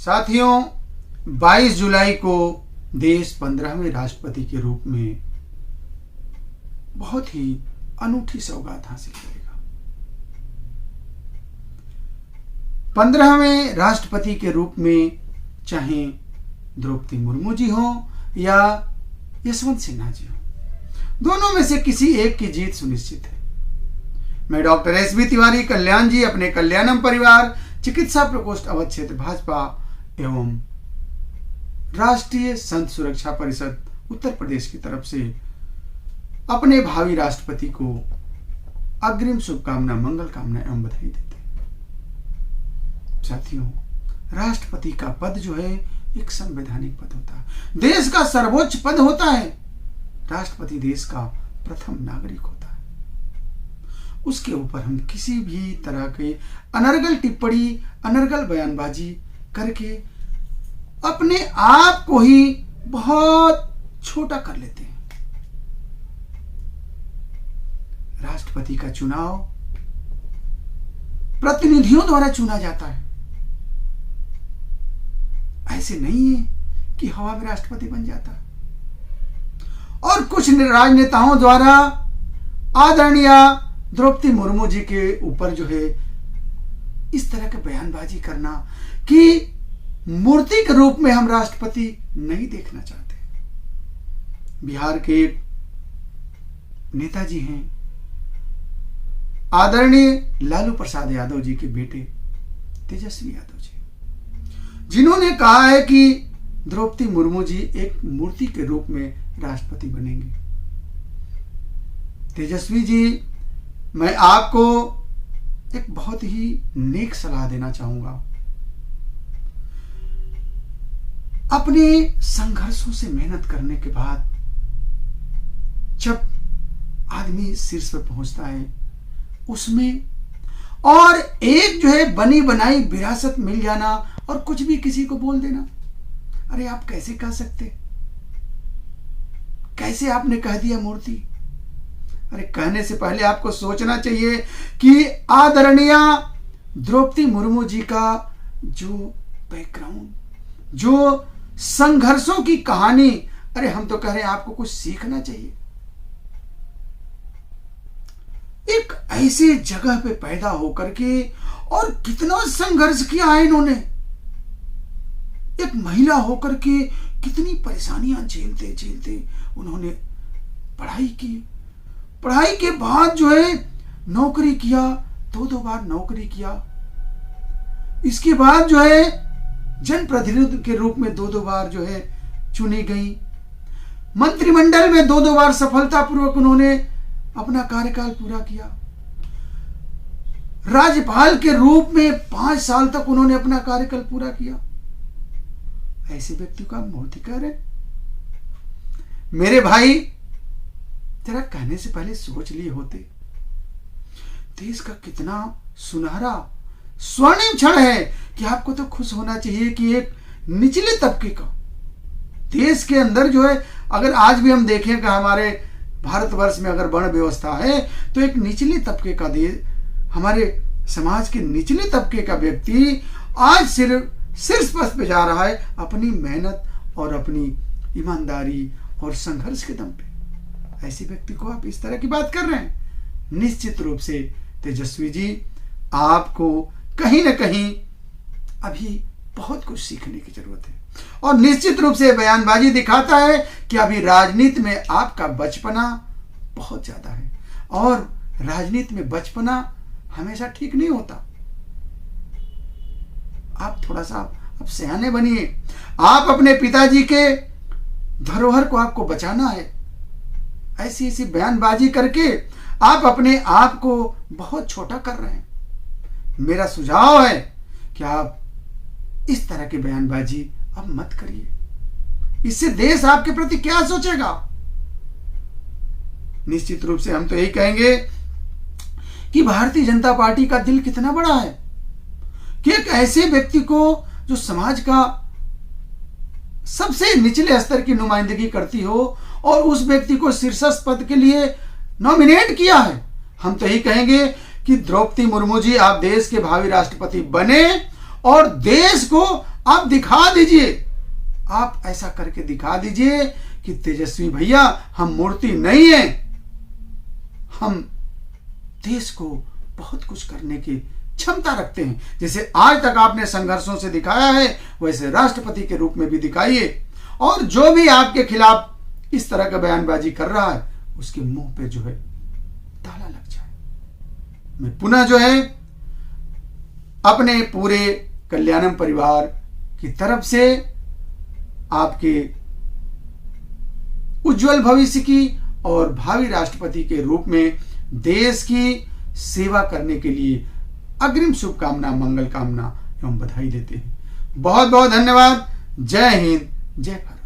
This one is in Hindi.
साथियों, 22 जुलाई को देश 15वें राष्ट्रपति के रूप में बहुत ही अनूठी सौगात हासिल करेगा। 15वें राष्ट्रपति के रूप में चाहे द्रौपदी मुर्मू जी हो या यशवंत सिन्हा जी हो, दोनों में से किसी एक की जीत सुनिश्चित है। मैं डॉक्टर एस.बी. तिवारी कल्याण जी अपने कल्याणम परिवार चिकित्सा प्रकोष्ठ अवध क्षेत्र भाजपा एवं राष्ट्रीय संत सुरक्षा परिषद उत्तर प्रदेश की तरफ से अपने भावी राष्ट्रपति को अग्रिम शुभकामना, मंगल कामना एवं बधाई देते हैं। साथियों, राष्ट्रपति का पद जो है एक संवैधानिक पद होता है, देश का सर्वोच्च पद होता है। राष्ट्रपति देश का प्रथम नागरिक होता है। उसके ऊपर हम किसी भी तरह के अनर्गल टिप्पणी, अनर्गल बयानबाजी करके अपने आप को ही बहुत छोटा कर लेते हैं। राष्ट्रपति का चुनाव प्रतिनिधियों द्वारा चुना जाता है। ऐसे नहीं है कि हवा में राष्ट्रपति बन जाता है। और कुछ राजनेताओं द्वारा आदरणीय द्रौपदी मुर्मू जी के ऊपर जो है इस तरह के बयानबाजी करना कि मूर्ति के रूप में हम राष्ट्रपति नहीं देखना चाहते। बिहार के नेताजी हैं आदरणीय लालू प्रसाद यादव जी के बेटे तेजस्वी यादव जी, जिन्होंने कहा है कि द्रौपदी मुर्मू जी एक मूर्ति के रूप में राष्ट्रपति बनेंगे। तेजस्वी जी, मैं आपको एक बहुत ही नेक सलाह देना चाहूंगा। अपने संघर्षों से मेहनत करने के बाद जब आदमी शीर्ष पर पहुंचता है, उसमें और एक जो है बनी बनाई विरासत मिल जाना और कुछ भी किसी को बोल देना, अरे आप कैसे कह सकते, कैसे आपने कह दिया मूर्ति। अरे कहने से पहले आपको सोचना चाहिए कि आदरणीय द्रौपदी मुर्मू जी का जो बैकग्राउंड, जो संघर्षों की कहानी, अरे हम तो कह रहे हैं आपको कुछ सीखना चाहिए। एक ऐसे जगह पे पैदा होकर के और कितना संघर्ष किया है इन्होंने। एक महिला होकर के कितनी परेशानियां झेलते झेलते उन्होंने पढ़ाई की। पढ़ाई के बाद जो है नौकरी किया, दो बार नौकरी किया। इसके बाद जो है जनप्रतिनिधि के रूप में दो बार जो है चुनी गई। मंत्रिमंडल में दो बार सफलतापूर्वक उन्होंने अपना कार्यकाल पूरा किया। राज्यपाल के रूप में 5 साल तक उन्होंने अपना कार्यकाल पूरा किया। ऐसे व्यक्ति को आप मूर्ति कह रहे। मेरे भाई, जरा कहने से पहले सोच लिए होते। देश का कितना सुनहरा स्वर्णिम क्षण है कि आपको तो खुश होना चाहिए कि एक निचले तबके का देश के अंदर जो है, अगर आज भी हम देखें कि हमारे भारतवर्ष में अगर वर्ण व्यवस्था है तो एक निचले तबके का देश, हमारे समाज के निचले तबके का व्यक्ति आज सिर्फ शीर्ष पद पे जा रहा है अपनी मेहनत और अपनी ईमानदारी और संघर्ष के दम पे। ऐसे व्यक्ति को आप इस तरह की बात कर रहे हैं। निश्चित रूप से तेजस्वी जी, आपको कहीं ना कहीं अभी बहुत कुछ सीखने की जरूरत है। और निश्चित रूप से बयानबाजी दिखाता है कि अभी राजनीति में आपका बचपना बहुत ज्यादा है और राजनीति में बचपना हमेशा ठीक नहीं होता। आप थोड़ा सा अब सयाने बनिए। आप अपने पिताजी के धरोहर को आपको बचाना है। ऐसी ऐसी बयानबाजी करके आप अपने आप को बहुत छोटा कर रहे हैं। मेरा सुझाव है कि आप इस तरह की बयानबाजी अब मत करिए। इससे देश आपके प्रति क्या सोचेगा। निश्चित रूप से हम तो यही कहेंगे कि भारतीय जनता पार्टी का दिल कितना बड़ा है कि एक ऐसे व्यक्ति को जो समाज का सबसे निचले स्तर की नुमाइंदगी करती हो और उस व्यक्ति को शीर्षस्थ पद के लिए नॉमिनेट किया है। हम तो यही कहेंगे कि द्रौपदी मुर्मू जी, आप देश के भावी राष्ट्रपति बने और देश को आप दिखा दीजिए, आप ऐसा करके दिखा दीजिए कि तेजस्वी भैया हम मूर्ति नहीं है, हम देश को बहुत कुछ करने की क्षमता रखते हैं। जैसे आज तक आपने संघर्षों से दिखाया है, वैसे राष्ट्रपति के रूप में भी दिखाइए, और जो भी आपके खिलाफ इस तरह का बयानबाजी कर रहा है उसके मुंह पे जो है ताला लग जाए। मैं पुनः जो है अपने पूरे कल्याणम परिवार की तरफ से आपके उज्जवल भविष्य की और भावी राष्ट्रपति के रूप में देश की सेवा करने के लिए अग्रिम शुभकामना, मंगल कामना एवं बधाई देते हैं। बहुत बहुत धन्यवाद। जय हिंद, जय भारत।